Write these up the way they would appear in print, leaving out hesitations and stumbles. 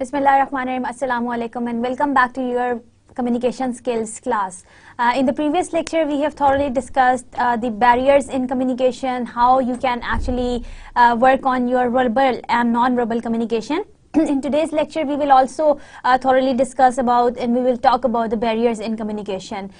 Bismillahirrahmanirrahim. Assalamu alaikum and welcome back to your communication skills class. In the previous lecture, we have thoroughly discussed the barriers in communication, how you can actually work on your verbal and non-verbal communication. In today's lecture, we will also thoroughly discuss about and we will talk about the barriers in communication.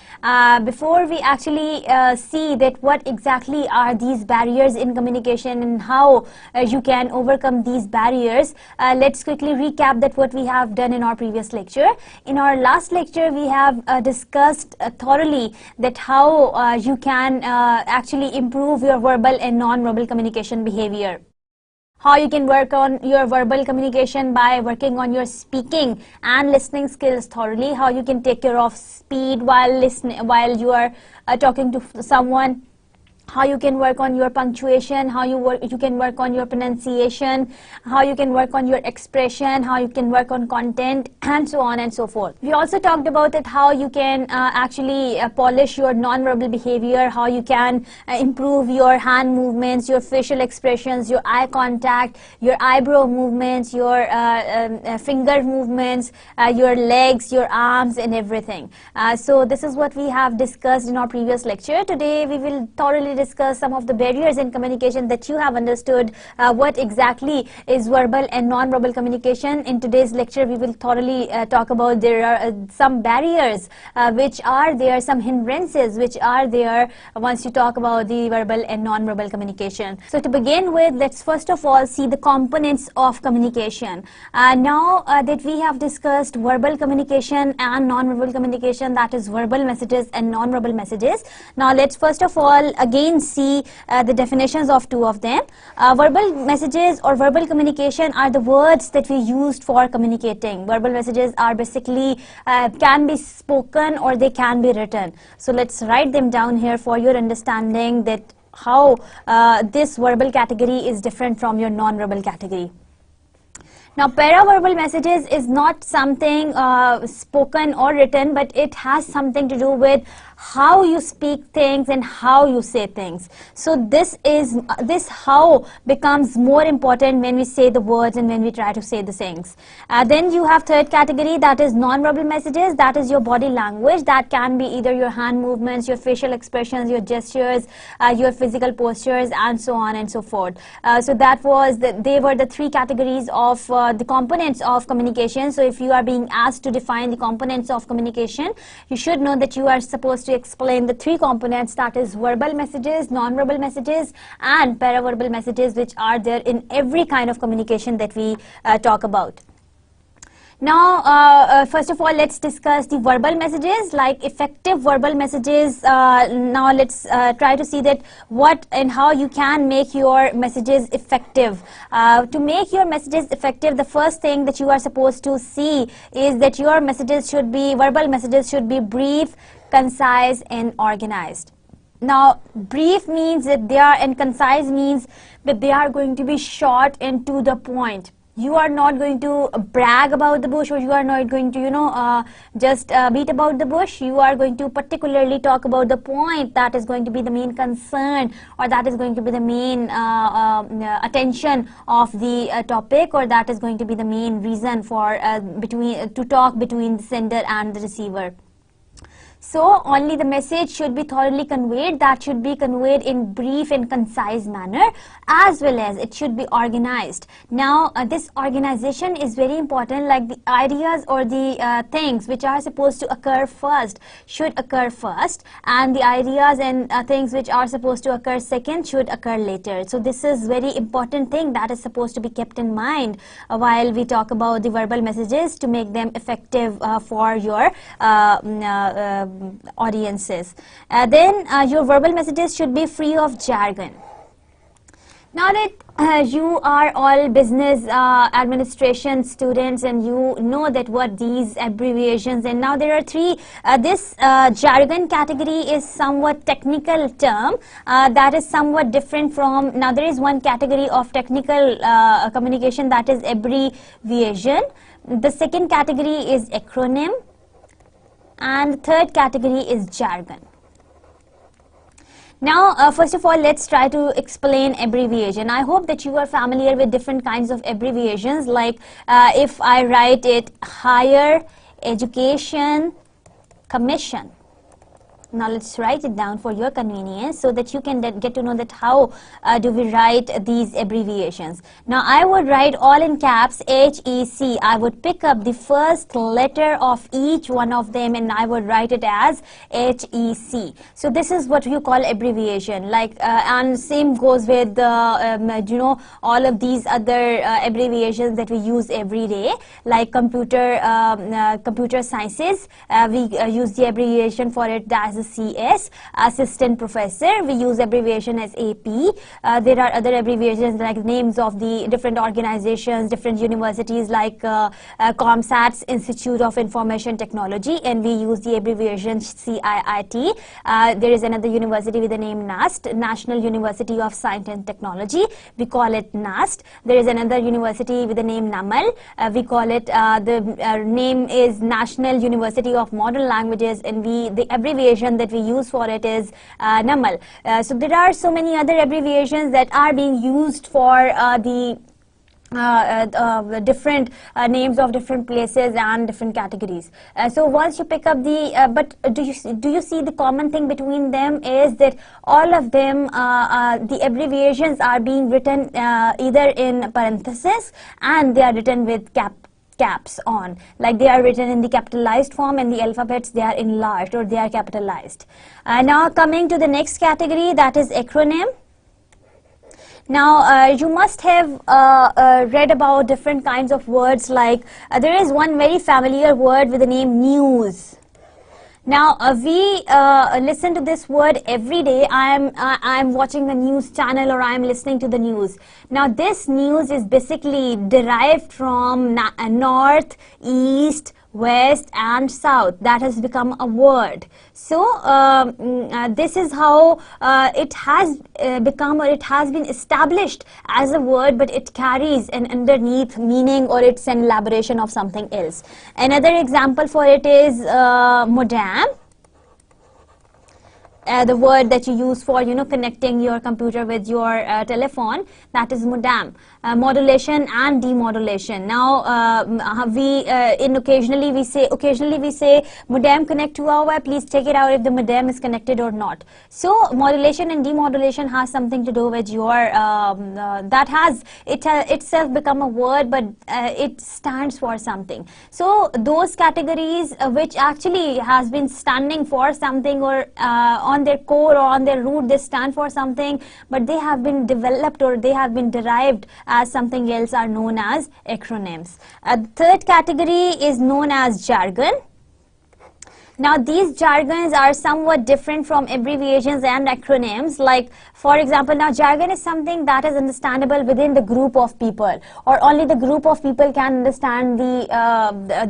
Before we actually see that what exactly are these barriers in communication and how you can overcome these barriers, let's quickly recap that what we have done in our previous lecture. In our last lecture, we have discussed thoroughly that how you can actually improve your verbal and non-verbal communication behavior. How you can work on your verbal communication by working on your speaking and listening skills thoroughly. How you can take care of speed while listening, while you are talking to someone. How you can work on your punctuation, how you can work on your pronunciation, how you can work on your expression, how you can work on content, and so on and so forth. We also talked about it, how you can actually polish your non-verbal behavior, how you can improve your hand movements, your facial expressions, your eye contact, your eyebrow movements, your finger movements, your legs, your arms, and everything. So this is what we have discussed in our previous lecture. Today we will thoroughly discuss some of the barriers in communication that you have understood what exactly is verbal and non-verbal communication. In today's lecture, we will thoroughly talk about there are some barriers which are there, some hindrances which are there once you talk about the verbal and non-verbal communication. So to begin with, let's first of all see the components of communication. Now that we have discussed verbal communication and non-verbal communication, that is verbal messages and non-verbal messages. Now let's first of all again see the definitions of two of them. Verbal messages or verbal communication are the words that we used for communicating. Verbal messages are basically can be spoken or they can be written. So let's write them down here for your understanding that how this verbal category is different from your non-verbal category. Now, paraverbal messages is not something spoken or written, but it has something to do with how you speak things and how you say things. So this how becomes more important when we say the words and when we try to say the things. Then you have third category, that is non-verbal messages. That is your body language. That can be either your hand movements, your facial expressions, your gestures, your physical postures, and so on and so forth. So that was they were the three categories of the components of communication. So if you are being asked to define the components of communication, you should know that you are supposed to explain the three components, that is verbal messages, non-verbal messages, and paraverbal messages, which are there in every kind of communication that we talk about. Now, first of all, let's discuss the verbal messages, like effective verbal messages. Now, let's try to see that what and how you can make your messages effective. To make your messages effective, the first thing that you are supposed to see is that your messages should be, verbal messages should be brief, concise, and organized. Now, brief means that they are, and concise means that they are going to be short and to the point. You are not going to brag about the bush, or you are not going to, just beat about the bush. You are going to particularly talk about the point that is going to be the main concern, or that is going to be the main attention of the topic, or that is going to be the main reason for to talk between the sender and the receiver. So only the message should be thoroughly conveyed. That should be conveyed in brief and concise manner, as well as it should be organized. Now this organization is very important, like the ideas or the things which are supposed to occur first should occur first, and the ideas and things which are supposed to occur second should occur later. So this is very important thing that is supposed to be kept in mind while we talk about the verbal messages to make them effective for your audiences. Then your verbal messages should be free of jargon. Now that you are all business administration students and you know that what these abbreviations, and now there are three, this jargon category is somewhat technical term that is somewhat different from, now there is one category of technical communication, that is abbreviation. The second category is acronym, and the third category is jargon. Now, first of all, let's try to explain abbreviation. I hope that you are familiar with different kinds of abbreviations, like if I write it Higher Education Commission. Now let's write it down for your convenience so that you can get to know that how do we write these abbreviations. Now I would write all in caps HEC. I would pick up the first letter of each one of them and I would write it as HEC. So this is what you call abbreviation. Like and same goes with you know, all of these other abbreviations that we use every day, like computer sciences. We use the abbreviation for it as CS, assistant professor. We use abbreviation as AP. There are other abbreviations like names of the different organizations, different universities, like ComSat's Institute of Information Technology, and we use the abbreviation CIIT. There is another university with the name NAST, National University of Science and Technology. We call it NAST. There is another university with the name NAML. We call it, the name is National University of Modern Languages, and the abbreviation that we use for it is NAML. So there are so many other abbreviations that are being used for the different names of different places and different categories. So once you pick up the but do you see the common thing between them is that all of them, the abbreviations are being written either in parentheses, and they are written with caps on, like they are written in the capitalized form, and the alphabets, they are enlarged or they are capitalized. Now coming to the next category, that is acronym. Now you must have read about different kinds of words, like there is one very familiar word with the name news. Now we listen to this word every day. I'm watching the news channel, or I'm listening to the news. Now this news is basically derived from north, east, west and south. That has become a word. So this is how it has become, or it has been established as a word, but it carries an underneath meaning, or it's an elaboration of something else. Another example for it is modem. The word that you use for, you know, connecting your computer with your telephone, that is modem. Modulation and demodulation. Now occasionally we say modem connect to our web, please check it out if the modem is connected or not. So modulation and demodulation has something to do with your that has itself become a word, but it stands for something. So those categories which actually has been standing for something, or on their core or on their root they stand for something, but they have been developed or they have been derived as something else, are known as acronyms. Third category is known as jargon. Now these jargons are somewhat different from abbreviations and acronyms. Like for example, now jargon is something that is understandable within the group of people, or only the group of people can understand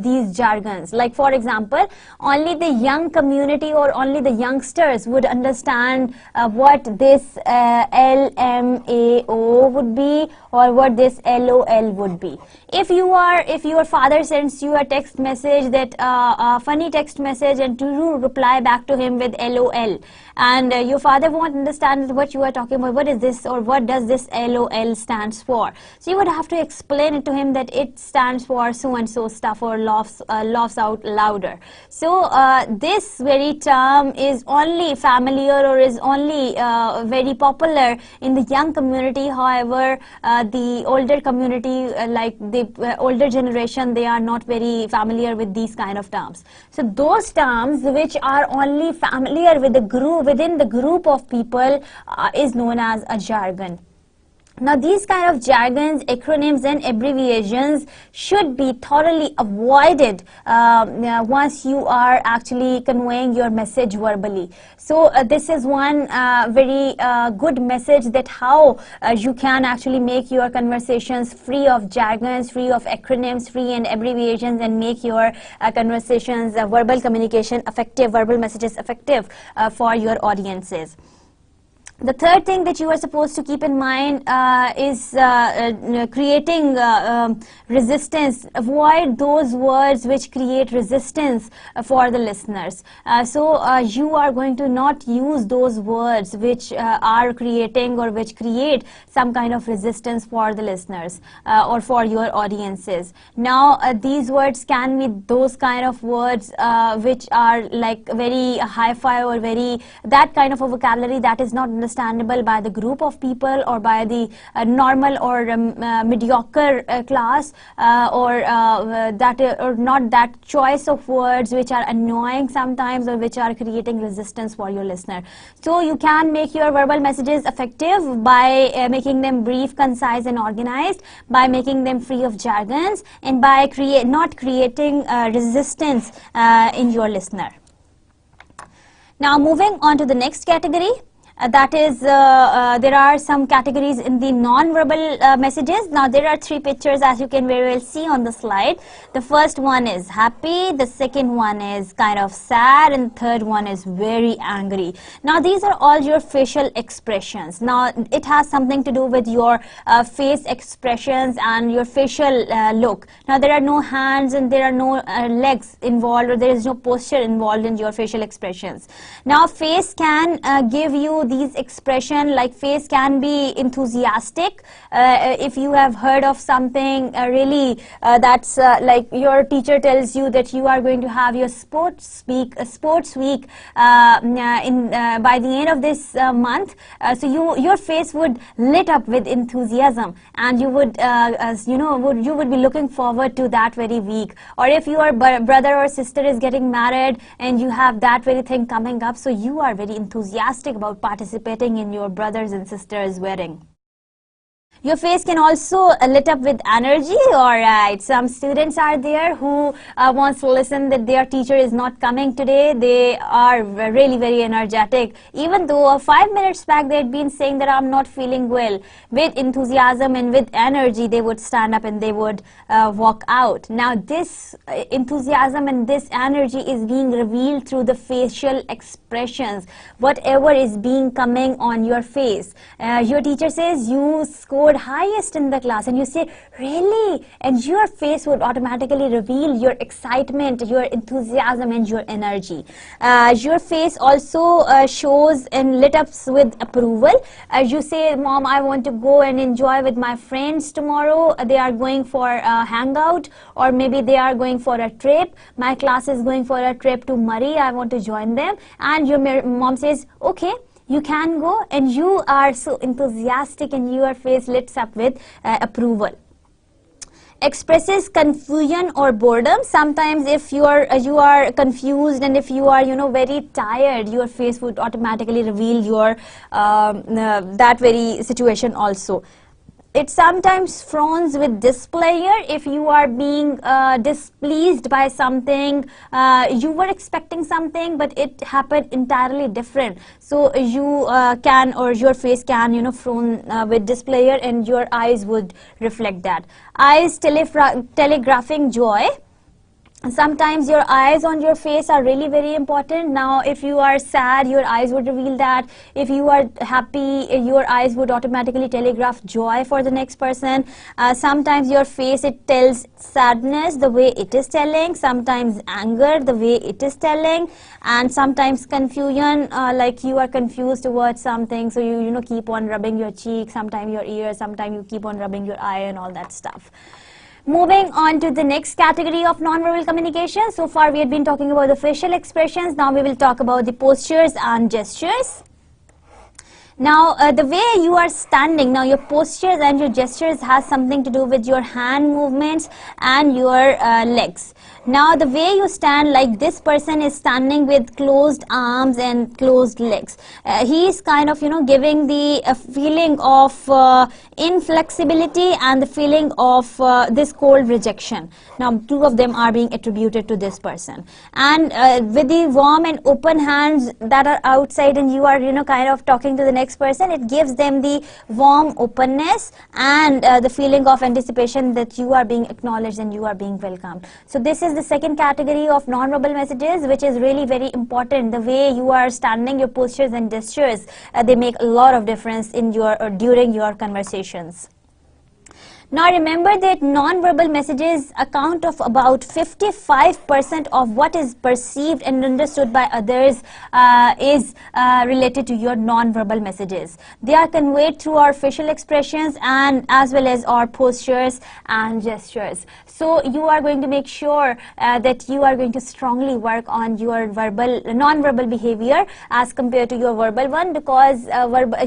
these jargons. Like for example, only the young community or only the youngsters would understand what this LMAO would be, or what this LOL would be. If your father sends you a text message, that a funny text message, and to reply back to him with LOL, and your father won't understand what you are talking about, what is this, or what does this LOL stands for. So you would have to explain it to him that it stands for so and so stuff, or laughs out louder. So this very term is only familiar, or is only very popular in the young community. However, the older community, like the older generation, they are not very familiar with these kind of terms. So those terms which are only familiar with the group, within the group of people, is known as a jargon. Now these kind of jargons, acronyms and abbreviations should be thoroughly avoided once you are actually conveying your message verbally. So this is one very good message, that how you can actually make your conversations free of jargons, free of acronyms, free and abbreviations, and make your conversations, verbal communication effective, verbal messages effective for your audiences. The third thing that you are supposed to keep in mind is creating resistance. Avoid those words which create resistance for the listeners. So you are going to not use those words which are creating or which create some kind of resistance for the listeners or for your audiences. Now these words can be those kind of words which are like very hi-fi or very that kind of a vocabulary that is not understandable by the group of people or by the normal or mediocre class or not that choice of words which are annoying sometimes or which are creating resistance for your listener. So you can make your verbal messages effective by making them brief, concise and organized, by making them free of jargons, and by not creating resistance in your listener. Now moving on to the next category. That is, there are some categories in the non-verbal messages. Now there are three pictures as you can very well see on the slide. The first one is happy, the second one is kind of sad, and the third one is very angry. Now these are all your facial expressions. Now it has something to do with your face expressions and your facial look. Now there are no hands and there are no legs involved, or there is no posture involved in your facial expressions. Now face can give you these expression, like face can be enthusiastic. If you have heard of something really that's like your teacher tells you that you are going to have your sports week by the end of this month, so your face would lit up with enthusiasm, and you would you would be looking forward to that very week. Or if your brother or sister is getting married and you have that very thing coming up, so you are very enthusiastic about participating in your brothers and sisters' wedding. Your face can also lit up with energy. Alright, some students are there who wants to listen that their teacher is not coming today. They are really very energetic. Even though 5 minutes back they had been saying that I'm not feeling well. With enthusiasm and with energy, they would stand up and they would walk out. Now this enthusiasm and this energy is being revealed through the facial expressions. Whatever is being coming on your face. Your teacher says you scored highest in the class and you say really, and your face would automatically reveal your excitement, your enthusiasm and your energy. Your face also shows and lit up with approval. As you say, Mom, I want to go and enjoy with my friends tomorrow. They are going for a hangout, or maybe they are going for a trip. My class is going for a trip to Murray. I want to join them. And your mom says, okay, you can go, and you are so enthusiastic and your face lights up with approval. Expresses confusion or boredom. Sometimes if you are confused and if you are very tired, your face would automatically reveal your that very situation also. It sometimes frowns with displeasure. If you are being displeased by something, you were expecting something but it happened entirely different. So you can, or your face can frown with displeasure, and your eyes would reflect that. Eyes telegraphing joy. Sometimes your eyes on your face are really very important. Now if you are sad, your eyes would reveal that. If you are happy, your eyes would automatically telegraph joy for the next person. Sometimes your face, it tells sadness the way it is telling, sometimes anger the way it is telling, and sometimes confusion, like you are confused towards something, so you keep on rubbing your cheek, sometimes your ear, sometimes you keep on rubbing your eye and all that stuff. Moving on to the next category of nonverbal communication. So far we had been talking about the facial expressions. Now we will talk about the postures and gestures. Now the way you are standing, now your postures and your gestures has something to do with your hand movements and your legs. Now the way you stand, like this person is standing with closed arms and closed legs. He is kind of giving the feeling of inflexibility and the feeling of this cold rejection. Now two of them are being attributed to this person. And with the warm and open hands that are outside, and you are kind of talking to the next next person, it gives them the warm openness and the feeling of anticipation that you are being acknowledged and you are being welcomed. So this is the second category of non-verbal messages, which is really very important. The way you are standing, your postures and gestures, they make a lot of difference in your or during your conversations. Now remember that non-verbal messages account of about 55% of what is perceived and understood by others is related to your non-verbal messages. They are conveyed through our facial expressions and as well as our postures and gestures. So you are going to make sure that you are going to strongly work on your non-verbal behavior as compared to your verbal one, because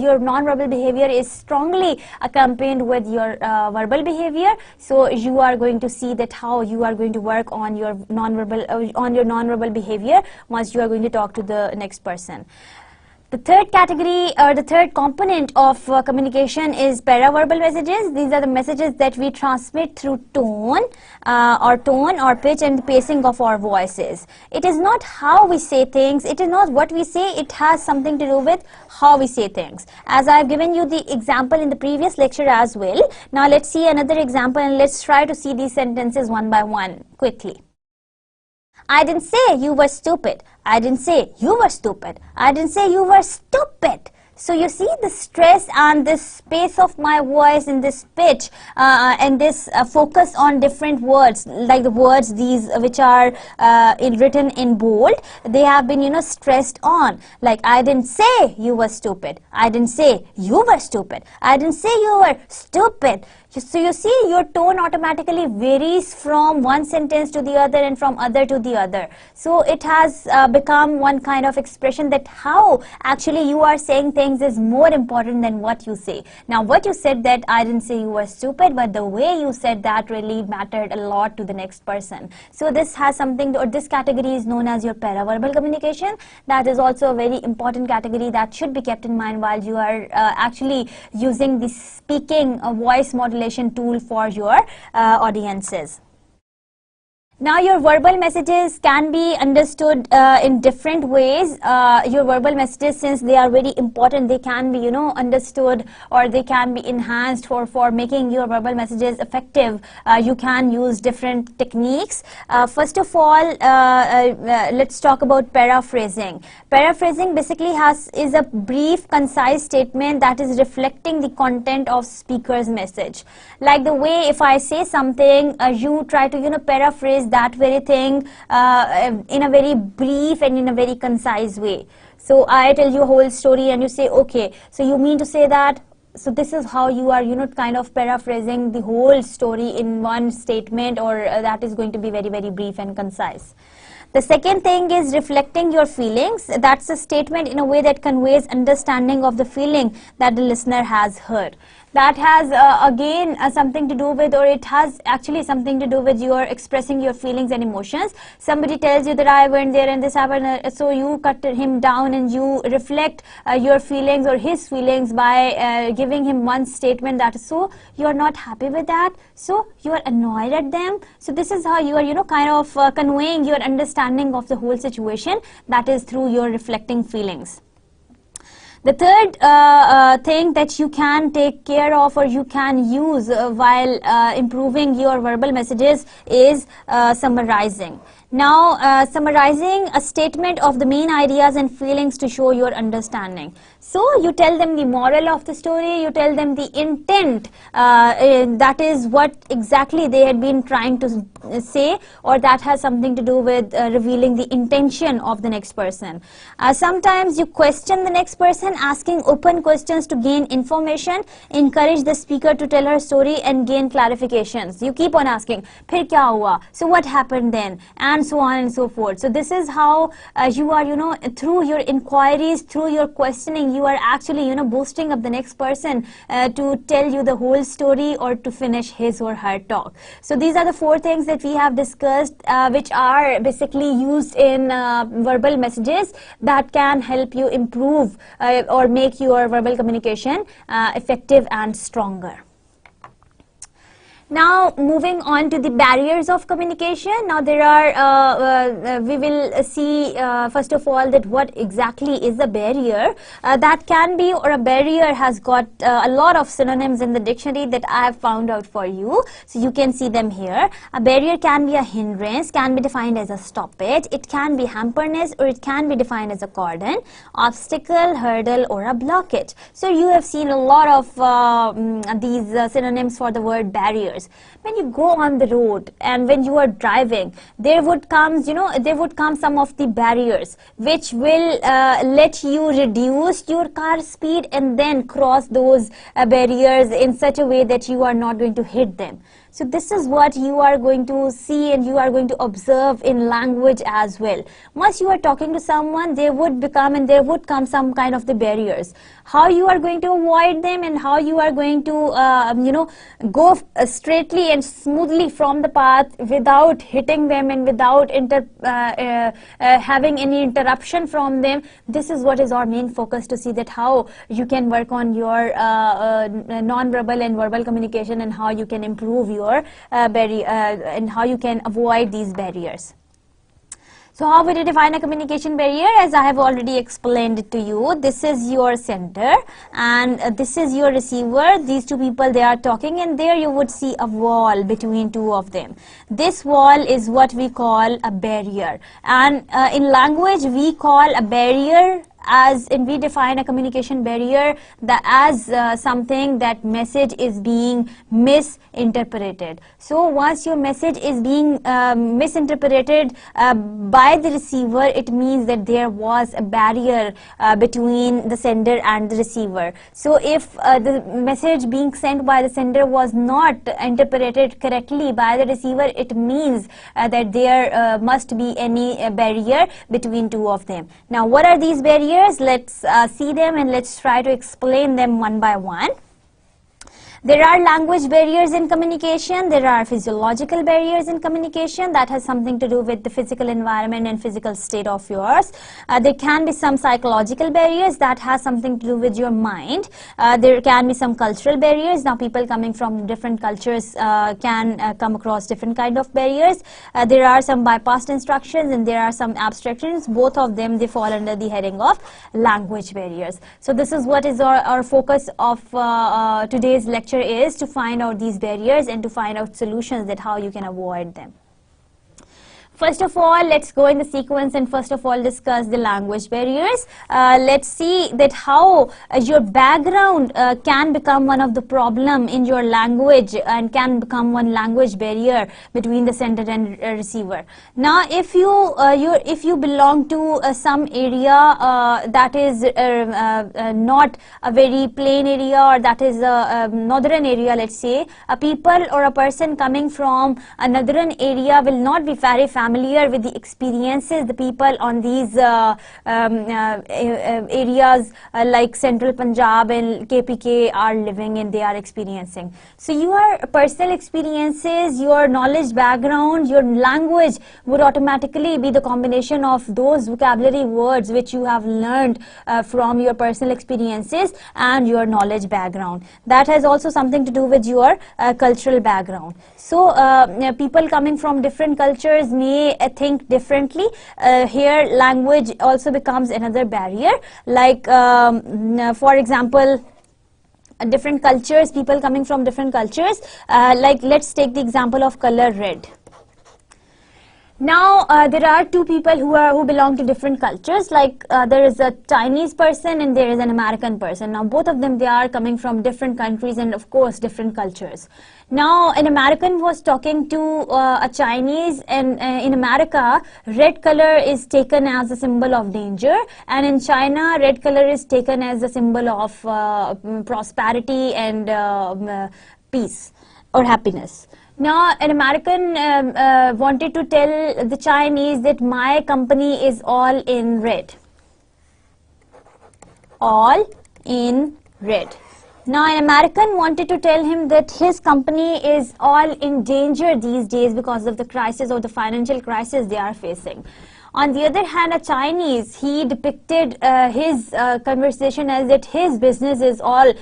your non-verbal behavior is strongly accompanied with your verbal behavior. So you are going to see that how you are going to work on your non-verbal behavior once you are going to talk to the next person. The third category or the third component of communication is paraverbal messages. These are the messages that we transmit through tone or pitch and the pacing of our voices. It is not how we say things, it is not what we say, it has something to do with how we say things. As I have given you the example in the previous lecture as well. Now let's see another example and let's try to see these sentences one by one quickly. I didn't say you were stupid. I didn't say you were stupid. I didn't say you were stupid. So you see the stress and this pace of my voice and this pitch and this focus on different words, like the words these which are written in bold, they have been stressed on. Like I didn't say you were stupid. I didn't say you were stupid. I didn't say you were stupid. So you see your tone automatically varies from one sentence to the other and from other to the other. So it has become one kind of expression that how actually you are saying things is more important than what you say. Now what you said that I didn't say you were stupid, but the way you said that really mattered a lot to the next person. So this has something or this category is known as your paraverbal communication. That is also a very important category that should be kept in mind while you are actually using the speaking voice modulation tool for your audiences. Now your verbal messages can be understood in different ways. Your verbal messages, since they are very important, they can be understood or they can be enhanced for making your verbal messages effective. You can use different techniques. First of all, let's talk about paraphrasing. Paraphrasing basically is a brief, concise statement that is reflecting the content of speaker's message. Like the way if I say something, you try to paraphrase that very thing in a very brief and in a very concise way. So I tell you a whole story and you say, okay, so you mean to say that? So this is how you are kind of paraphrasing the whole story in one statement, or that is going to be very, very brief and concise. The second thing is reflecting your feelings. That's a statement in a way that conveys understanding of the feeling that the listener has heard. That has again something to do with, or it has actually something to do with your expressing your feelings and emotions. Somebody tells you that I went there and this happened, so you cut him down and you reflect your feelings or his feelings by giving him one statement that is, so you are not happy with that, so you are annoyed at them. So this is how you are kind of conveying your understanding of the whole situation, that is through your reflecting feelings. The third thing that you can take care of or you can use while improving your verbal messages is summarizing. Now, summarizing a statement of the main ideas and feelings to show your understanding. So, you tell them the moral of the story, you tell them the intent, that is what exactly they had been trying to say, or that has something to do with revealing the intention of the next person. Sometimes you question the next person, asking open questions to gain information, encourage the speaker to tell her story and gain clarifications. You keep on asking, "Phir kya hua?" So what happened then? And so on and so forth. So this is how you are, through your inquiries, through your questioning, you are actually, boosting up the next person to tell you the whole story or to finish his or her talk. So these are the four things that we have discussed, which are basically used in verbal messages that can help you improve or make your verbal communication effective and stronger. Now moving on to the barriers of communication. Now there are, we will see first of all that what exactly is a barrier. That can be, or a barrier has got a lot of synonyms in the dictionary that I have found out for you. So you can see them here. A barrier can be a hindrance, can be defined as a stoppage, it can be hamperness, or it can be defined as a cordon, obstacle, hurdle, or a blockage. So you have seen a lot of these synonyms for the word barriers. When you go on the road and when you are driving, there would come, there would come some of the barriers which will let you reduce your car speed and then cross those barriers in such a way that you are not going to hit them. So this is what you are going to see and you are going to observe in language as well. Once you are talking to someone, there would come some kind of the barriers. How you are going to avoid them and how you are going to go straightly and smoothly from the path without hitting them and without having any interruption from them. This is what is our main focus, to see that how you can work on your non-verbal and verbal communication and how you can improve your barrier and how you can avoid these barriers. So how will you define a communication barrier? As I have already explained it to you, this is your sender and this is your receiver. These two people, they are talking, and there you would see a wall between two of them. This wall is what we call a barrier, and in language we call a barrier we define a communication barrier as something that message is being misinterpreted. So once your message is being misinterpreted by the receiver, it means that there was a barrier between the sender and the receiver. So if the message being sent by the sender was not interpreted correctly by the receiver, it means that there must be any barrier between two of them. Now what are these barriers? Let's see them and let's try to explain them one by one. There are language barriers in communication. There are physiological barriers in communication that has something to do with the physical environment and physical state of yours. There can be some psychological barriers that has something to do with your mind. There can be some cultural barriers. Now people coming from different cultures can come across different kind of barriers. There are some bypassed instructions and there are some abstractions. Both of them, they fall under the heading of language barriers. So this is what is our focus of today's lecture, is to find out these barriers and to find out solutions that how you can avoid them. First of all, let's go in the sequence and first of all discuss the language barriers. Let's see that how your background can become one of the problem in your language and can become one language barrier between the sender and receiver. Now, if you belong to some area that is not a very plain area, or that is a northern area, let's say, a people or a person coming from a northern area will not be very familiar with the experiences the people on these areas like Central Punjab and KPK are living and they are experiencing. So your personal experiences, your knowledge background, your language would automatically be the combination of those vocabulary words which you have learned from your personal experiences and your knowledge background. That has also something to do with your cultural background. So people coming from different cultures may think differently. Here language also becomes another barrier, like for example different cultures, people coming from different cultures, like let's take the example of color red. Now there are two people who belong to different cultures, like there is a Chinese person and there is an American person. Now both of them, they are coming from different countries and of course different cultures. Now an American was talking to a Chinese, and in America red color is taken as a symbol of danger, and in China red color is taken as a symbol of prosperity and peace or happiness. Now an American wanted to tell the Chinese that my company is all in red. All in red. Now an American wanted to tell him that his company is all in danger these days because of the crisis or the financial crisis they are facing. On the other hand, a Chinese, he depicted his conversation as that his business is all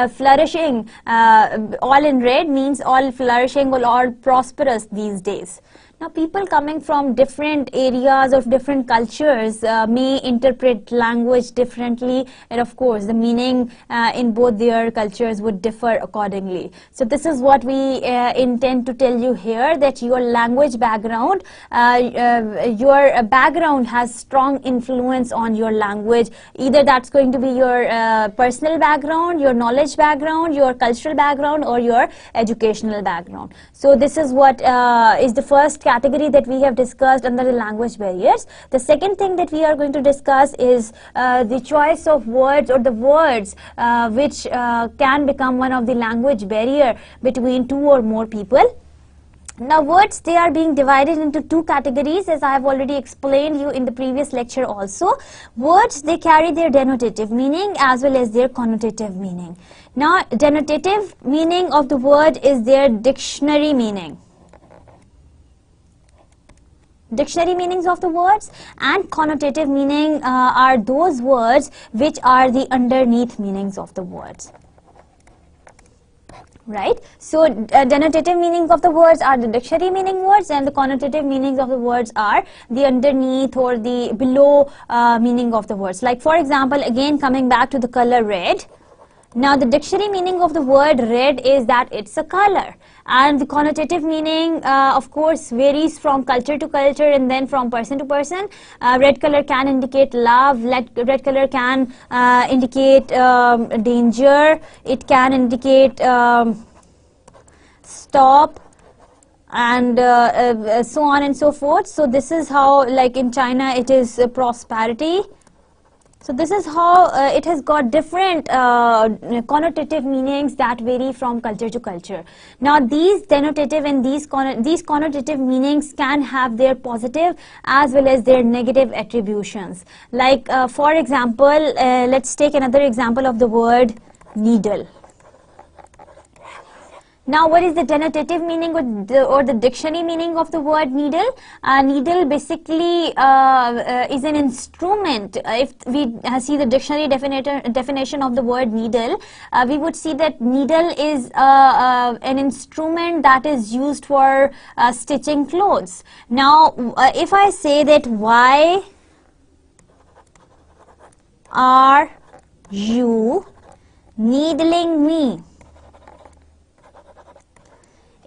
flourishing, all in red means all flourishing or all prosperous these days. Now, people coming from different areas of different cultures may interpret language differently, and of course, the meaning in both their cultures would differ accordingly. So, this is what we intend to tell you here, that your language background, your background has strong influence on your language. Either that's going to be your personal background, your knowledge background, your cultural background, or your educational background. So, this is what is the first category that we have discussed under the language barriers. The second thing that we are going to discuss is the choice of words, or the words which can become one of the language barrier between two or more people. Now, words, they are being divided into two categories, as I have already explained you in the previous lecture also. Words, they carry their denotative meaning as well as their connotative meaning. Now, denotative meaning of the word is their dictionary meaning. Dictionary meanings of the words, and connotative meaning are those words which are the underneath meanings of the words. Right? So, denotative meanings of the words are the dictionary meaning words, and the connotative meanings of the words are the underneath or the below meaning of the words. Like, for example, again coming back to the color red. Now, the dictionary meaning of the word red is that it's a color, and the connotative meaning of course varies from culture to culture and then from person to person. Red color can indicate love, red color can indicate danger, it can indicate stop, and so on and so forth. So, this is how, like in China, it is prosperity. So, this is how it has got different connotative meanings that vary from culture to culture. Now, these denotative and these connotative meanings can have their positive as well as their negative attributions. Like, for example, let's take another example of the word needle. Now, what is the denotative meaning or the dictionary meaning of the word needle? Needle basically is an instrument. If we see the dictionary definition of the word needle, we would see that needle is an instrument that is used for stitching clothes. Now, if I say that, why are you needling me?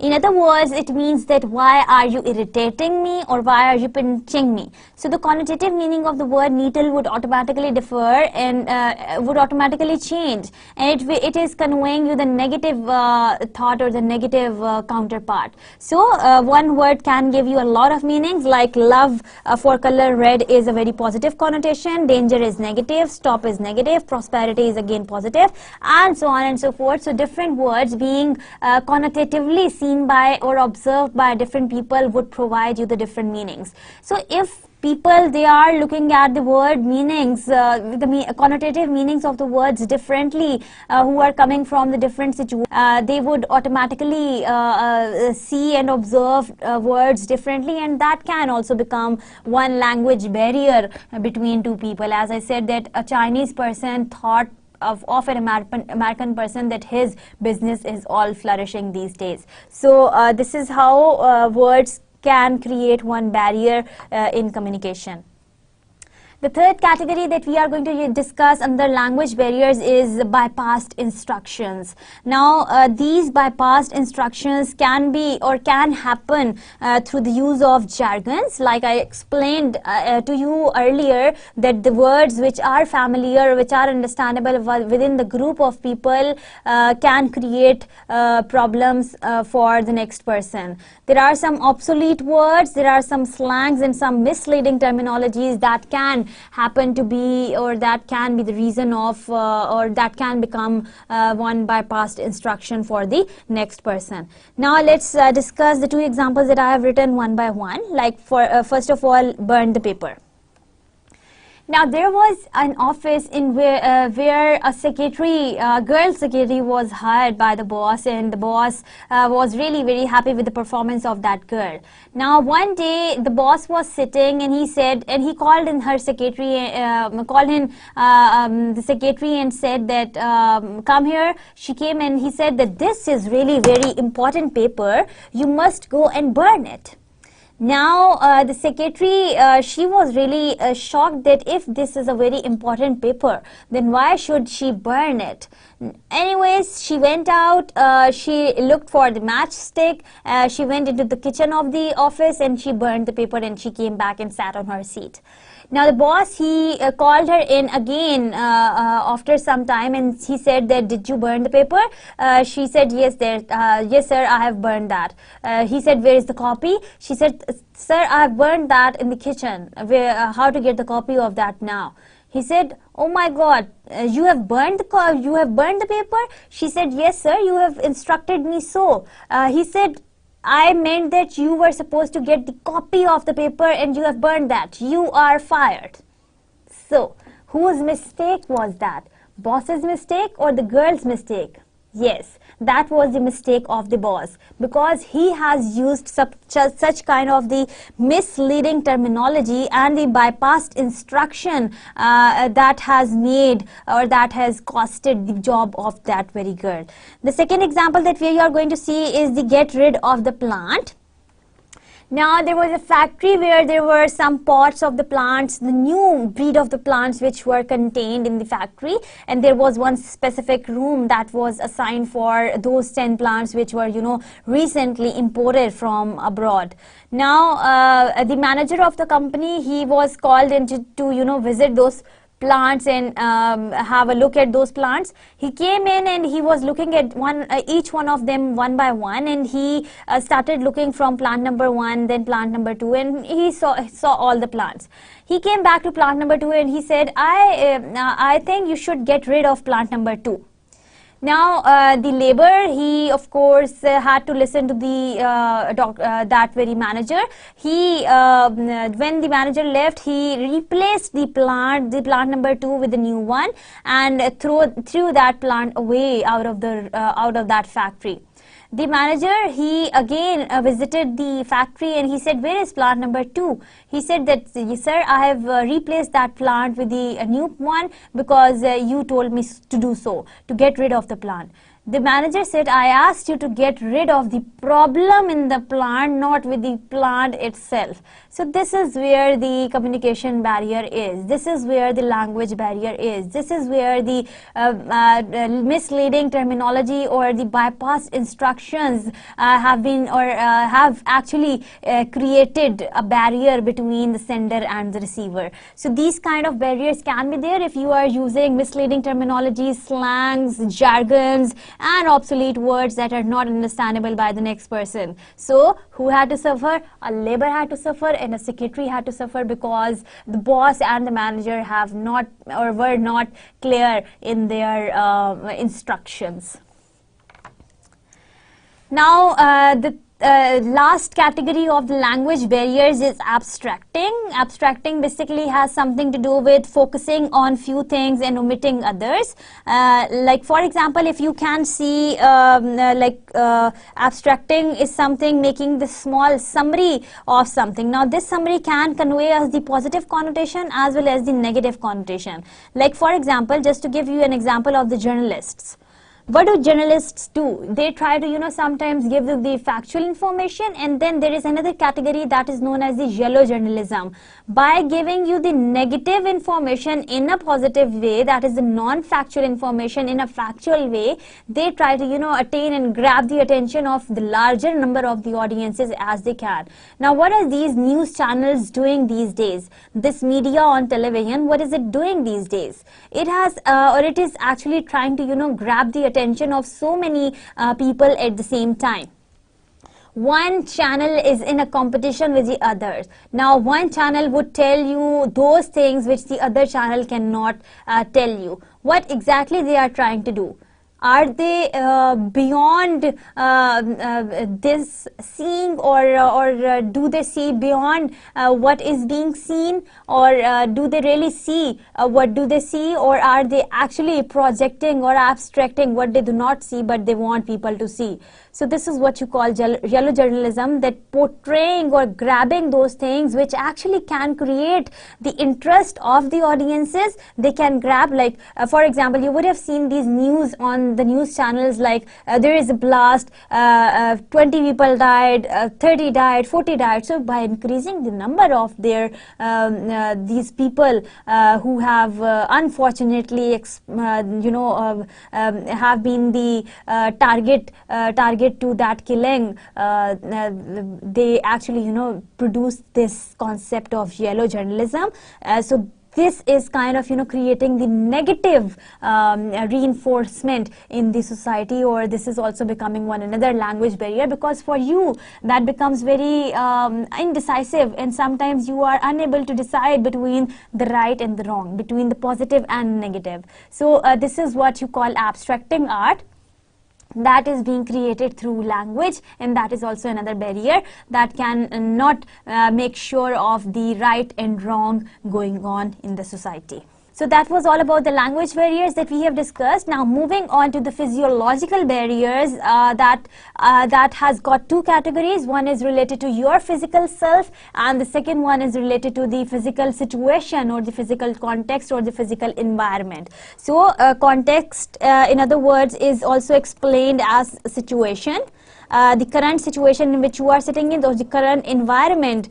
In other words, it means that why are you irritating me, or why are you pinching me? So, the connotative meaning of the word needle would automatically differ and would automatically change, and it is conveying you the negative thought or the negative counterpart. So, one word can give you a lot of meanings, like love for color red is a very positive connotation, danger is negative, stop is negative, prosperity is again positive, and so on and so forth. So, different words being connotatively seen by or observed by different people would provide you the different meanings. So, if people, they are looking at the word meanings, the connotative meanings of the words differently, who are coming from the different situations, they would automatically see and observe words differently, and that can also become one language barrier between two people. As I said, that a Chinese person thought of an American person that his business is all flourishing these days. So, this is how words can create one barrier in communication. The third category that we are going to discuss under language barriers is bypassed instructions. Now, these bypassed instructions can be or can happen through the use of jargons. Like I explained to you earlier, that the words which are familiar, which are understandable within the group of people can create problems for the next person. There are some obsolete words, there are some slangs and some misleading terminologies that can happen to be, or that can be the reason of, or that can become one bypassed instruction for the next person. Now, let's discuss the two examples that I have written one by one. Like, for first of all, burn the paper. Now there was an office in where a secretary, girl secretary, was hired by the boss, and the boss was really very happy with the performance of that girl. Now one day the boss was sitting, and he said, and he called in her secretary, the secretary, and said that come here. She came, and he said that this is really very important paper. You must go and burn it. Now the secretary, she was really shocked that if this is a very important paper, then why should she burn it? Anyways, she went out, she looked for the matchstick, she went into the kitchen of the office, and she burned the paper, and she came back and sat on her seat. Now the boss, he called her in again after some time, and he said that, did you burn the paper? She said, yes, yes sir, I have burned that. He said, where is the copy? She said, sir, I have burned that in the kitchen. How to get the copy of that now? He said, oh my God, you have burned the paper? She said, yes sir, you have instructed me so. He said, I meant that you were supposed to get the copy of the paper, and you have burned that. You are fired. So, whose mistake was that? Boss's mistake or the girl's mistake? Yes, that was the mistake of the boss, because he has used such kind of the misleading terminology and the bypassed instruction that has made, or that has costed the job of that very girl. The second example that we are going to see is the get rid of the plant. Now there was a factory where there were some pots of the plants, the new breed of the plants which were contained in the factory, and there was one specific room that was assigned for those 10 plants which were, recently imported from abroad. Now the manager of the company, he was called in to visit those plants and have a look at those plants. He came in and he was looking at each one of them one by one, and he started looking from plant number 1, then plant number 2, and he saw all the plants. He came back to plant number 2 and he said, I think you should get rid of plant number 2. Now the labor, he of course had to listen to the that very manager. He when the manager left, he replaced the plant number 2 with the new one, and threw that plant away out of that factory. The manager, he again visited the factory, and he said, where is plant number 2? He said that, yes, sir, I have replaced that plant with the new one because you told me to do so, to get rid of the plant. The manager said, I asked you to get rid of the problem in the plant, not with the plant itself. So this is where the communication barrier is. This is where the language barrier is. This is where the misleading terminology or the bypass instructions have actually created a barrier between the sender and the receiver. So these kind of barriers can be there if you are using misleading terminology, slangs, jargons, and obsolete words that are not understandable by the next person. So who had to suffer? A labor had to suffer, and a secretary had to suffer, because the boss and the manager have not or were not clear in their instructions. Now the last category of the language barriers is abstracting. Abstracting basically has something to do with focusing on few things and omitting others. Like for example, if you can see abstracting is something making the small summary of something. Now this summary can convey us the positive connotation as well as the negative connotation. Like for example, just to give you an example of the journalists. What do journalists do? They try to, sometimes give the factual information, and then there is another category that is known as the yellow journalism. By giving you the negative information in a positive way, that is the non-factual information in a factual way, they try to, attain and grab the attention of the larger number of the audiences as they can. Now, what are these news channels doing these days? This media on television, what is it doing these days? It has, or it is actually trying to, grab the attention of so many people at the same time. One channel is in a competition with the others. Now one channel would tell you those things which the other channel cannot tell you. What exactly they are trying to do? Are they beyond this seeing, or do they see beyond what is being seen, or do they really see what do they see, or are they actually projecting or abstracting what they do not see but they want people to see? So this is what you call yellow journalism, that portraying or grabbing those things which actually can create the interest of the audiences. They can grab, like for example, you would have seen these news on the news channels, like there is a blast, 20 people died, 30 died, 40 died. So by increasing the number of their these people who have unfortunately have been the target to that killing, they actually produce this concept of yellow journalism. So this is kind of creating the negative reinforcement in the society, or this is also becoming one another language barrier, because for you that becomes very indecisive, and sometimes you are unable to decide between the right and the wrong, between the positive and negative. So this is what you call abstracting art, that is being created through language, and that is also another barrier that can not make sure of the right and wrong going on in the society. So that was all about the language barriers that we have discussed. Now moving on to the physiological barriers, that has got two categories. One is related to your physical self, and the second one is related to the physical situation, or the physical context, or the physical environment. So context, in other words, is also explained as situation. The current situation in which you are sitting in, or the current environment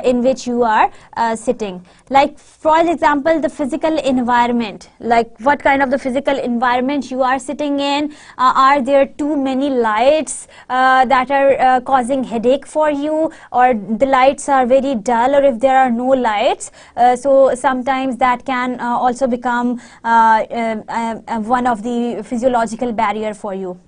in which you are sitting. Like for example, the physical environment, like what kind of the physical environment you are sitting in. Are there too many lights that are causing headache for you, or the lights are very dull, or if there are no lights? So sometimes that can also become one of the physiological barrier for you.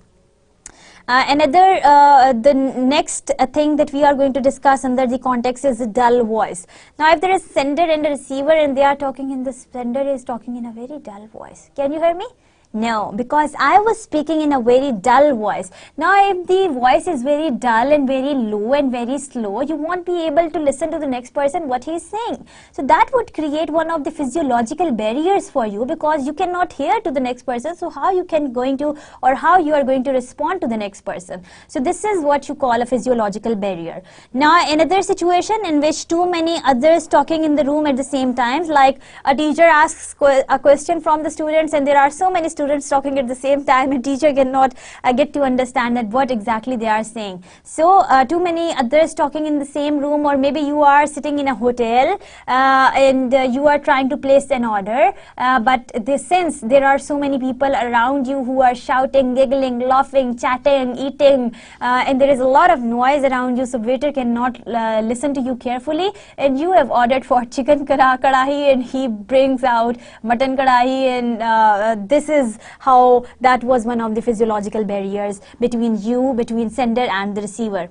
The next thing that we are going to discuss under the context is the dull voice. Now if there is sender and a receiver, and they are talking, and the sender is talking in a very dull voice. Can you hear me? No, because I was speaking in a very dull voice. Now if the voice is very dull and very low and very slow, you won't be able to listen to the next person what he is saying. So that would create one of the physiological barriers for you, because you cannot hear to the next person. So how you are going to respond to the next person? So this is what you call a physiological barrier. Now another situation in which too many others talking in the room at the same time, like a teacher asks a question from the students, and there are so many students talking at the same time, and teacher cannot get to understand that what exactly they are saying. So too many others talking in the same room, or maybe you are sitting in a hotel and you are trying to place an order, but since there are so many people around you who are shouting, giggling, laughing, chatting, eating, and there is a lot of noise around you, so waiter cannot listen to you carefully, and you have ordered for chicken kadahi, and he brings out mutton kadahi, and this is how that was one of the physiological barriers between sender and the receiver.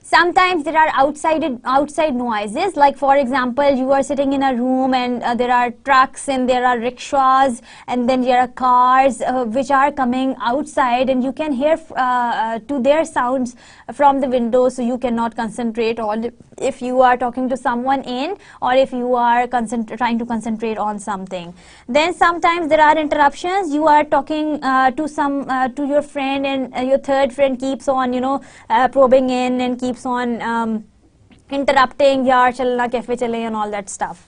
Sometimes there are outside noises, like for example, you are sitting in a room, and there are trucks, and there are rickshaws, and then there are cars which are coming outside, and you can hear to their sounds from the window, so you cannot concentrate on if you are talking to someone in, or if you are trying to concentrate on something. Then sometimes there are interruptions. You are talking to your friend, and your third friend keeps on probing in, and keeps on interrupting, yaar chalna cafe chale, and all that stuff.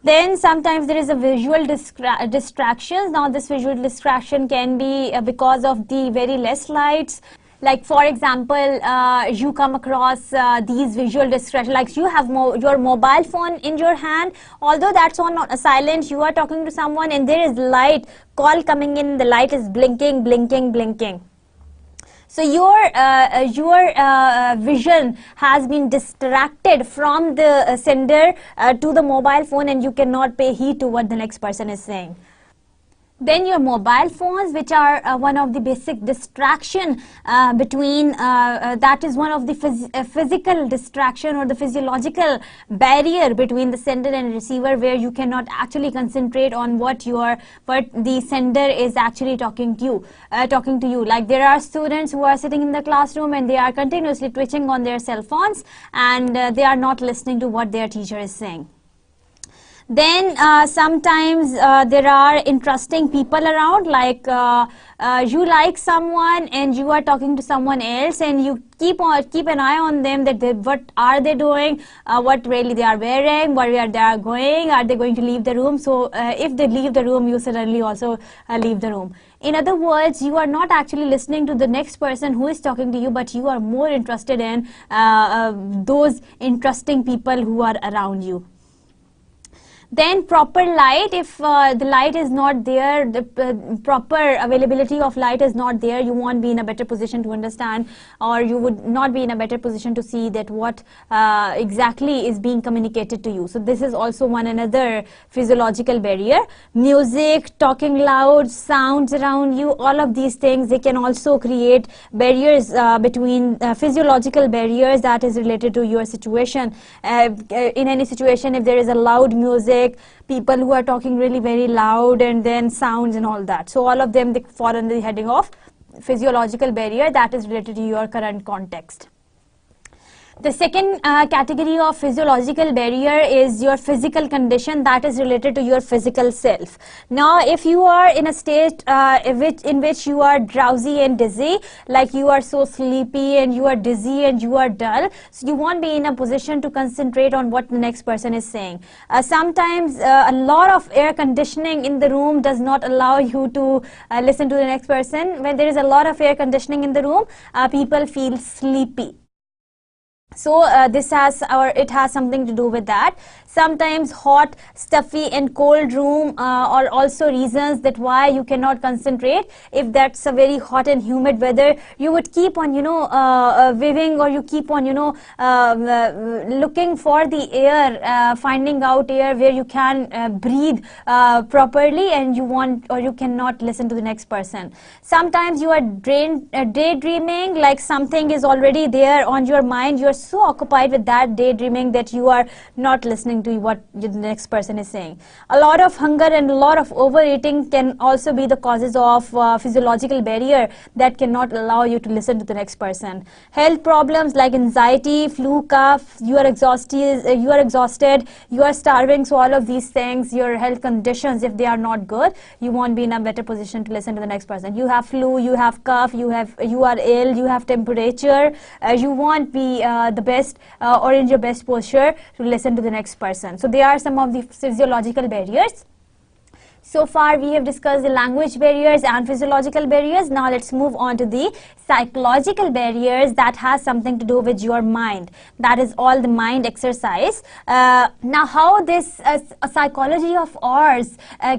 Then sometimes there is a visual distractions. Now this visual distraction can be because of the very less lights. Like for example, you come across these visual distractions, like you have your mobile phone in your hand, although that's on silent, you are talking to someone, and there is light call coming in, the light is blinking, blinking, blinking. So your vision has been distracted from the sender to the mobile phone, and you cannot pay heed to what the next person is saying. Then your mobile phones, which are one of the basic distraction between, that is one of the physical distraction or the physiological barrier between the sender and receiver, where you cannot actually concentrate on what the sender is actually talking to you. Like there are students who are sitting in the classroom and they are continuously twitching on their cell phones, and they are not listening to what their teacher is saying. Then sometimes there are interesting people around, like you like someone and you are talking to someone else, and you keep an eye on them, that what are they doing, what really they are wearing, where they are going, are they going to leave the room. So if they leave the room, you suddenly also leave the room. In other words, you are not actually listening to the next person who is talking to you, but you are more interested in those interesting people who are around you. Then proper light, if the light is not there, the proper availability of light is not there, you won't be in a better position to understand, or you would not be in a better position to see that what exactly is being communicated to you. So this is also another physiological barrier. Music, talking loud, sounds around you, all of these things, they can also create barriers between physiological barriers that is related to your situation. In any situation, if there is a loud music, people who are talking really very loud, and then sounds and all that, so all of them, they fall under the heading of physiological barrier that is related to your current context. The second category of physiological barrier is your physical condition that is related to your physical self. Now, if you are in a state in which you are drowsy and dizzy, like you are so sleepy and you are dizzy and you are dull, so you won't be in a position to concentrate on what the next person is saying. Sometimes a lot of air conditioning in the room does not allow you to listen to the next person. When there is a lot of air conditioning in the room, people feel sleepy. So it has something to do with that. Sometimes hot, stuffy and cold room are also reasons that why you cannot concentrate. If that's a very hot and humid weather, you would keep on waving, or you keep on looking for the air, finding out air where you can breathe properly, and you cannot listen to the next person. Sometimes you are daydreaming, like something is already there on your mind. You are so occupied with that daydreaming that you are not listening to what the next person is saying. A lot of hunger and a lot of overeating can also be the causes of physiological barrier that cannot allow you to listen to the next person. Health problems like anxiety, flu, cough, you are exhausted, you are starving, so all of these things, your health conditions, if they are not good, you won't be in a better position to listen to the next person. You have flu, you have cough, you are ill, you have temperature, you won't be the best or in your best posture to listen to the next person. So there are some of the physiological barriers. So far we have discussed the language barriers and physiological barriers. Now let's move on to the psychological barriers that has something to do with your mind. That is all the mind exercise. Now how this psychology of ours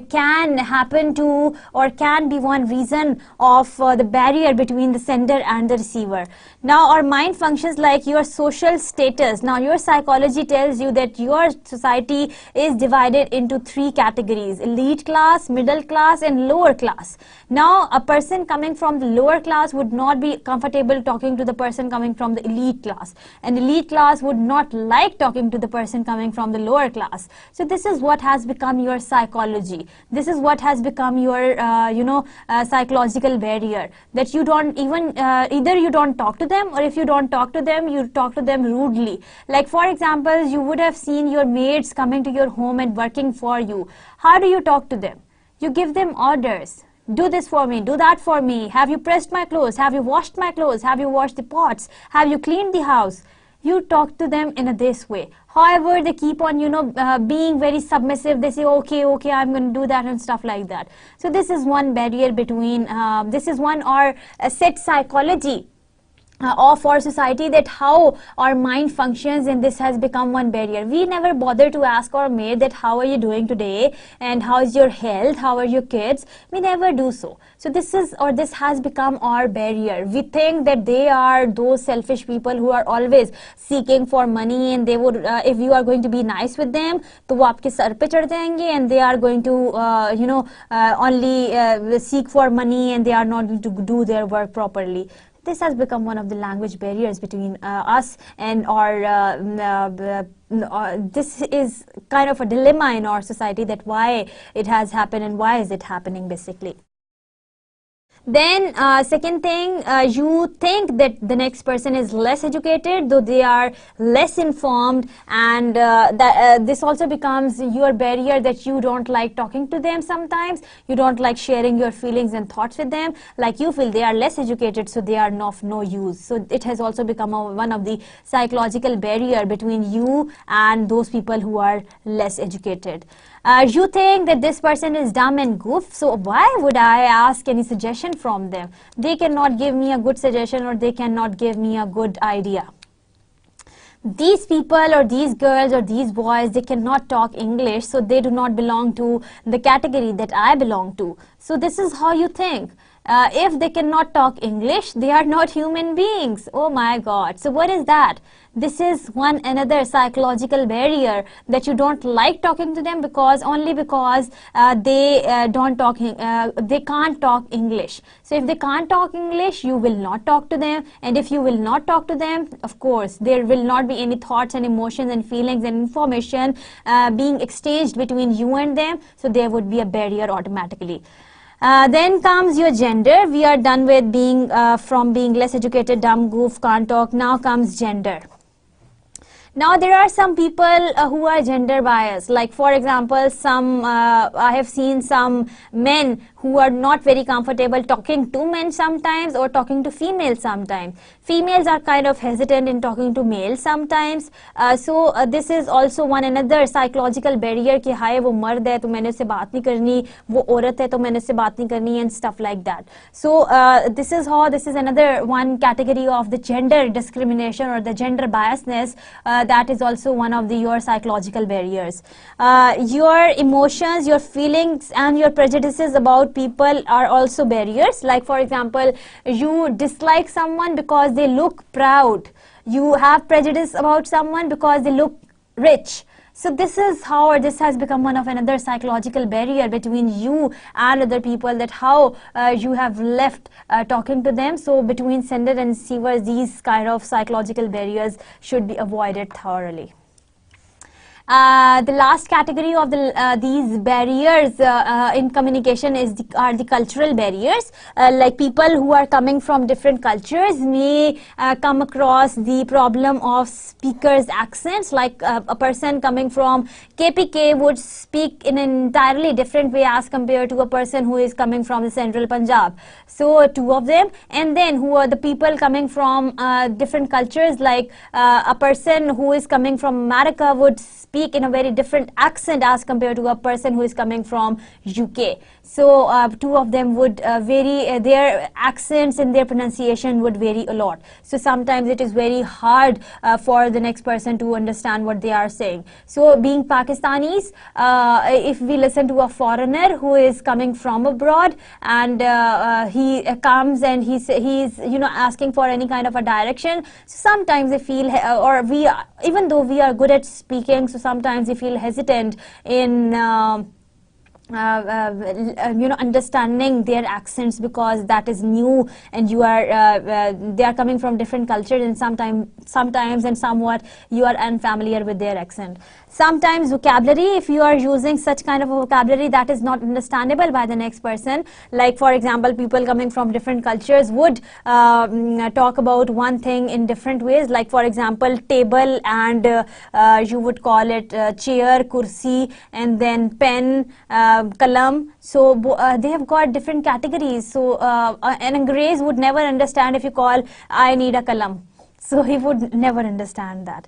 can happen to, or can be one reason of the barrier between the sender and the receiver. Now our mind functions like your social status. Now your psychology tells you that your society is divided into three categories: elite class, middle class and lower class. Now a person coming from the lower class would not be comfortable talking to the person coming from the elite class, and elite class would not like talking to the person coming from the lower class. So this is what has become your psychology. This is what has become your psychological barrier, that you don't even either you don't talk to them, or if you don't talk to them, you talk to them rudely. Like for example, you would have seen your maids coming to your home and working for you. How do you talk to them? You give them orders. Do this for me, do that for me. Have you pressed my clothes? Have you washed my clothes? Have you washed the pots? Have you cleaned the house? You talk to them in this way. However, they keep on, being very submissive. They say, okay, I'm going to do that and stuff like that. So this is one barrier between, this is one or set psychology of our society, that how our mind functions, and this has become one barrier. We never bother to ask our maid that how are you doing today, and how is your health, how are your kids. We never do so. So this has become our barrier. We think that they are those selfish people who are always seeking for money, and they would if you are going to be nice with them, तो वो आपके sir पे चढ़ जाएंगे, and they are going to only seek for money, and they are not going to do their work properly. This has become one of the language barriers between us and our this is kind of a dilemma in our society, that why it has happened and why is it happening basically. Then second thing, you think that the next person is less educated, though they are less informed, and this also becomes your barrier, that you don't like talking to them sometimes, you don't like sharing your feelings and thoughts with them, like you feel they are less educated, so they are of no use. So it has also become one of the psychological barrier between you and those people who are less educated. You think that this person is dumb and goof, so why would I ask any suggestion from them? They cannot give me a good suggestion, or they cannot give me a good idea. These people or these girls or these boys, they cannot talk English, so they do not belong to the category that I belong to. So this is how you think. If they cannot talk English, they are not human beings. Oh my God. So what is that? This is another psychological barrier, that you don't like talking to them because they can't talk English. So if they can't talk English, you will not talk to them, and if you will not talk to them, of course there will not be any thoughts and emotions and feelings and information being exchanged between you and them, so there would be a barrier automatically. Then comes your gender. We are done with from being less educated, dumb, goof, can't talk. Now comes gender. Now there are some people who are gender biased, like for example I have seen some men who are not very comfortable talking to men sometimes, or talking to females sometimes. Females are kind of hesitant in talking to males sometimes. So this is also another psychological barrier कि हाय वो मर्द है तो मैंने उससे बात नहीं करनी, वो औरत है तो मैंने उससे बात नहीं करनी, and stuff like that. So this is another one category of the gender discrimination or the gender biasness. That is also one of your psychological barriers. Your emotions, your feelings and your prejudices about people are also barriers. Like for example, you dislike someone because they look proud. You have prejudice about someone because they look rich. So this is how this has become another psychological barrier between you and other people, that how you have left talking to them. So between sender and receiver, these kind of psychological barriers should be avoided thoroughly. The last category of these barriers in communication are the cultural barriers. Like people who are coming from different cultures may come across the problem of speakers' accents. Like a person coming from KPK would speak in an entirely different way as compared to a person who is coming from the central Punjab. So two of them, and then who are the people coming from different cultures, like a person who is coming from America would speak in a very different accent as compared to a person who is coming from UK. So two of them would vary, their accents and their pronunciation would vary a lot. So sometimes it is very hard for the next person to understand what they are saying. So being Pakistanis, if we listen to a foreigner who is coming from abroad, and he comes and he's asking for any kind of a direction, so sometimes they feel even though we are good at speaking, so sometimes we feel hesitant in understanding their accents, because that is new, and you are they are coming from different cultures, and sometimes and somewhat you are unfamiliar with their accent. Sometimes vocabulary, if you are using such kind of a vocabulary that is not understandable by the next person, like for example people coming from different cultures would talk about one thing in different ways, like for example table, and you would call it chair, kursi, and then pen, kalam. So they have got different categories. So an Angrez would never understand if you call I need a kalam. So he would never understand that.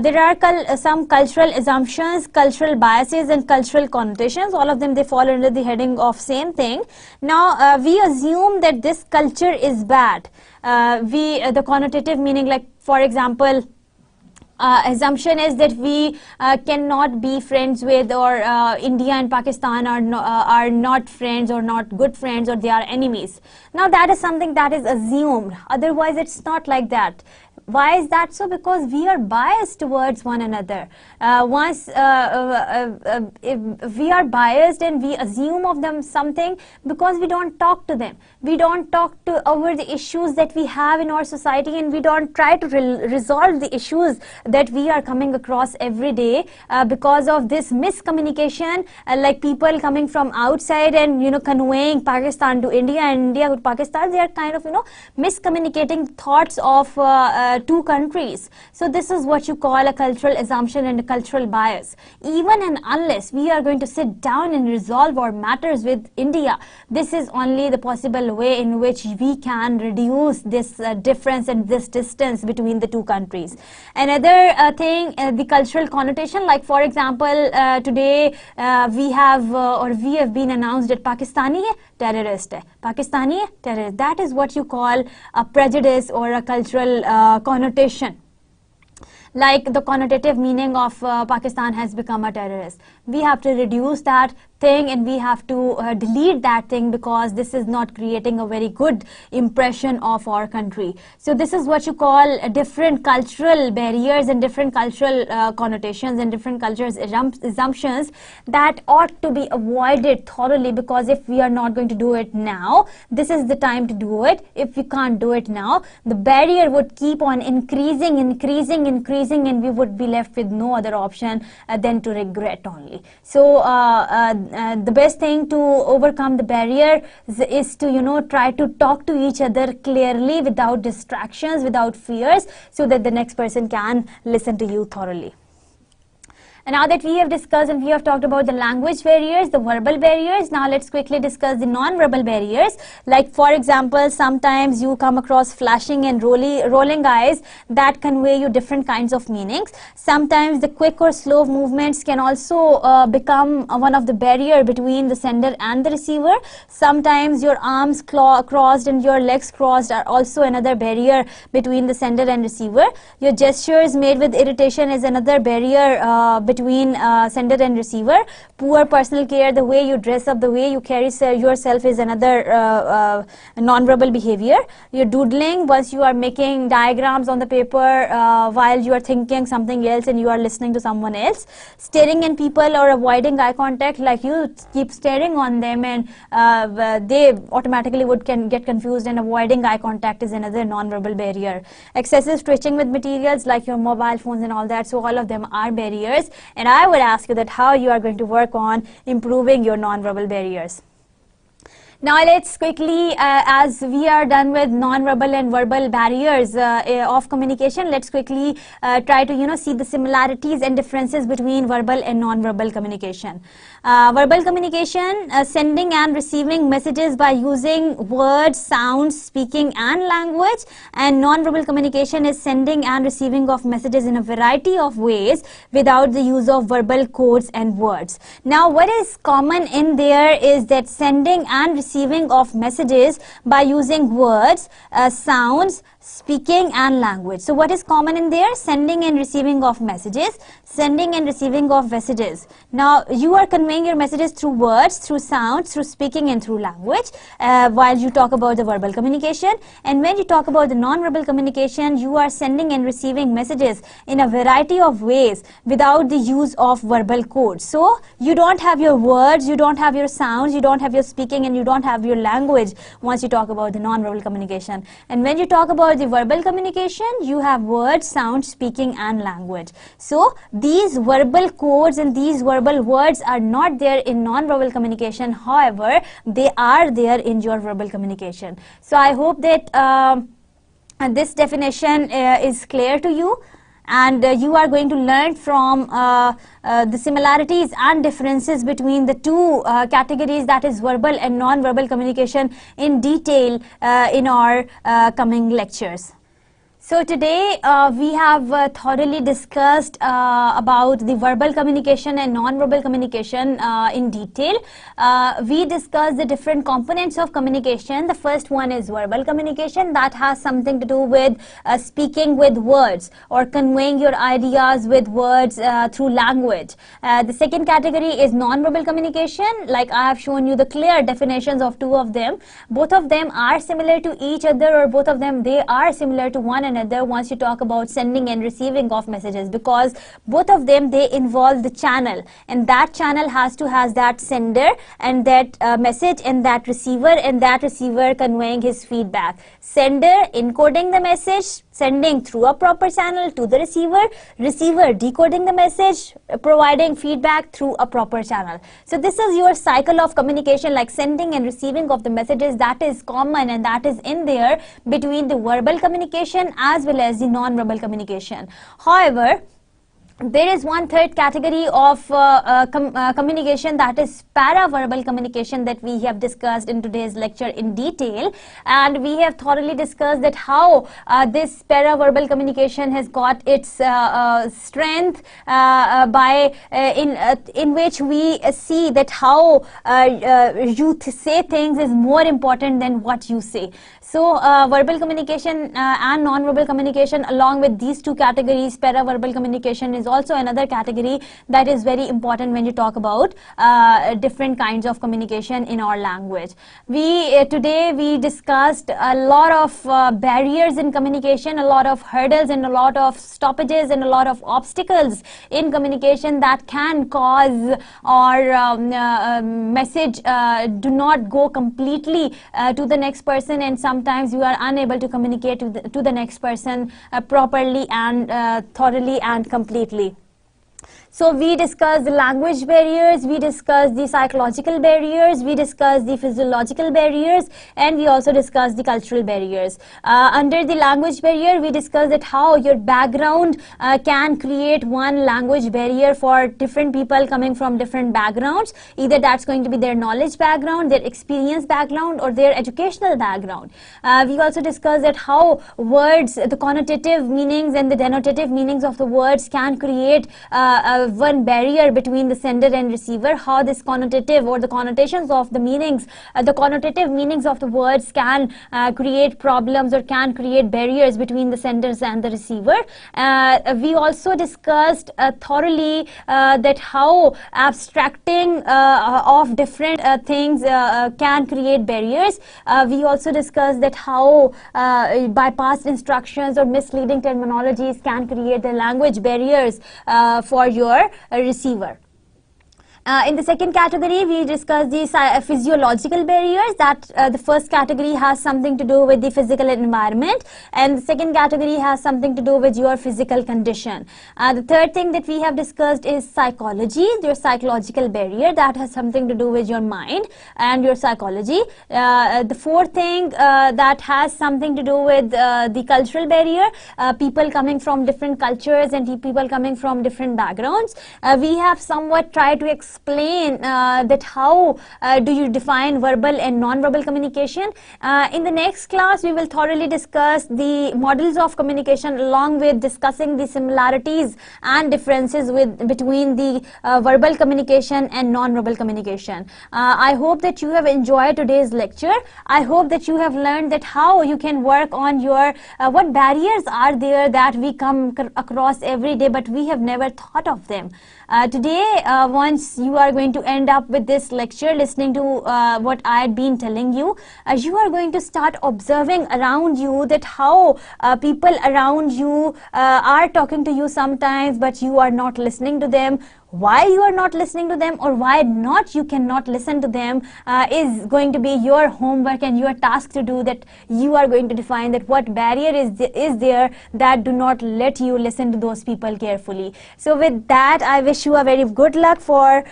There are some cultural assumptions, cultural biases and cultural connotations. All of them, they fall under the heading of same thing. Now we assume that this culture is bad. The connotative meaning, like for example, assumption is that we cannot be friends with, or India and Pakistan are not friends or not good friends, or they are enemies. Now that is something that is assumed. Otherwise it's not like that. Why is that so? Because we are biased towards one another. If we are biased and we assume of them something because we don't talk to them. We don't talk over the issues that we have in our society, and we don't try to resolve the issues that we are coming across every day because of this miscommunication, like people coming from outside and conveying Pakistan to India and India to Pakistan. They are kind of miscommunicating thoughts of two countries. So this is what you call a cultural assumption and a cultural bias. Even and unless we are going to sit down and resolve our matters with India, this is only the possible way in which we can reduce this difference and this distance between the two countries. Another thing, the cultural connotation, like for example, today we have been announced that Pakistani hai, terrorist hai. Pakistani hai, terrorist. That is what you call a prejudice or a cultural connotation. Like the connotative meaning of Pakistan has become a terrorist. We have to reduce that thing, and we have to delete that thing, because this is not creating a very good impression of our country. So this is what you call different cultural barriers and different cultural connotations and different cultures assumptions that ought to be avoided thoroughly, because if we are not going to do it now, this is the time to do it. If we can't do it now, the barrier would keep on increasing, and we would be left with no other option than to regret only. So the best thing to overcome the barrier is to try to talk to each other clearly, without distractions, without fears, so that the next person can listen to you thoroughly. And now that we have discussed and we have talked about the language barriers, the verbal barriers, now let's quickly discuss the non-verbal barriers. Like for example, sometimes you come across flashing and rolling eyes that convey you different kinds of meanings. Sometimes the quick or slow movements can also become one of the barrier between the sender and the receiver. Sometimes your arms crossed and your legs crossed are also another barrier between the sender and receiver. Your gestures made with irritation is another barrier between sender and receiver. Poor personal care, the way you dress up, the way you carry yourself is another non-verbal behavior. Your doodling, once you are making diagrams on the paper while you are thinking something else and you are listening to someone else. Staring at people or avoiding eye contact, like you keep staring on them and they automatically can get confused, and avoiding eye contact is another non-verbal barrier. Excessive twitching with materials like your mobile phones and all that, so all of them are barriers. And I would ask you that how you are going to work on improving your non-verbal barriers. Now let's quickly, as we are done with non-verbal and verbal barriers of communication, let's quickly try to see the similarities and differences between verbal and non-verbal communication. Verbal communication, sending and receiving messages by using words, sounds, speaking and language, and non-verbal communication is sending and receiving of messages in a variety of ways without the use of verbal codes and words. Now what is common in there is that sending and receiving of messages by using words, sounds, speaking and language. So what is common in there? Sending and receiving of messages, sending and receiving of messages. Now you are conveying your messages through words, through sounds, through speaking and through language while you talk about the verbal communication. And when you talk about the non-verbal communication, you are sending and receiving messages in a variety of ways without the use of verbal codes. So you don't have your words, you don't have your sounds, you don't have your speaking, and you don't have your language once you talk about the non-verbal communication. And when you talk about the verbal communication, you have words, sound, speaking and language. So these verbal codes and these verbal words are not there in non-verbal communication. However, they are there in your verbal communication. So I hope that this definition is clear to you, and you are going to learn from the similarities and differences between the two categories, that is verbal and non-verbal communication, in detail in our coming lectures. So today we have thoroughly discussed about the verbal communication and non-verbal communication in detail. We discussed the different components of communication. The first one is verbal communication, that has something to do with speaking with words or conveying your ideas with words through language. The second category is non-verbal communication. Like I have shown you the clear definitions of two of them. Both of them are similar to each other, or both of them they are similar to one another once you talk about sending and receiving of messages, because both of them they involve the channel, and that channel has to has that sender and that message and that receiver conveying his feedback. Sender encoding the message, sending through a proper channel to the receiver decoding the message, providing feedback through a proper channel. So this is your cycle of communication, like sending and receiving of the messages, that is common and that is in there between the verbal communication as well as the non-verbal communication. However, there is one third category of communication, that is paraverbal communication, that we have discussed in today's lecture in detail, and we have thoroughly discussed that how this paraverbal communication has got its strength by in which we see that how you say things is more important than what you say. So verbal communication and non-verbal communication, along with these two categories, paraverbal communication is also another category that is very important when you talk about different kinds of communication in our language. Today we discussed a lot of barriers in communication, a lot of hurdles and a lot of stoppages and a lot of obstacles in communication that can cause our message do not go completely to the next person, and sometimes you are unable to communicate to the next person properly and thoroughly and completely. So we discussed the language barriers, we discussed the psychological barriers, we discussed the physiological barriers, and we also discussed the cultural barriers. Under the language barrier, we discussed that how your background can create one language barrier for different people coming from different backgrounds. Either that's going to be their knowledge background, their experience background, or their educational background. We also discussed that how words, the connotative meanings and the denotative meanings of the words can create one barrier between the sender and receiver, how this connotative or the connotations of the meanings, the connotative meanings of the words can create problems or can create barriers between the senders and the receiver. We also discussed thoroughly that how abstracting of different things can create barriers. We also discussed that how bypassed instructions or misleading terminologies can create the language barriers for your receiver. In the second category, we discussed the physiological barriers, that the first category has something to do with the physical environment, and the second category has something to do with your physical condition. The third thing that we have discussed is psychology, your psychological barrier, that has something to do with your mind and your psychology. The fourth thing that has something to do with the cultural barrier, people coming from different cultures and people coming from different backgrounds. We have somewhat tried to explain that how do you define verbal and non-verbal communication. In the next class, we will thoroughly discuss the models of communication, along with discussing the similarities and differences between the verbal communication and non-verbal communication. I hope that you have enjoyed today's lecture. I hope that you have learned that how you can work on your what barriers are there that we come across every day, but we have never thought of them. Today, once you are going to end up with this lecture, listening to what I had been telling you, you are going to start observing around you that how people around you are talking to you sometimes, but you are not listening to them. Why you are not listening to them, or why not you cannot listen to them, is going to be your homework and your task to do. That you are going to define that what barrier is there that do not let you listen to those people carefully. So with that, I wish you a very good luck for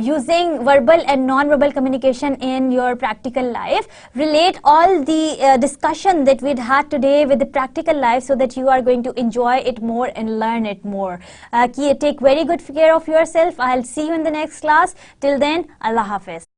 using verbal and non-verbal communication in your practical life. Relate all the discussion that we'd had today with the practical life, so that you are going to enjoy it more and learn it more. Take very good care of yourself. I'll see you in the next class. Till then, Allah Hafiz.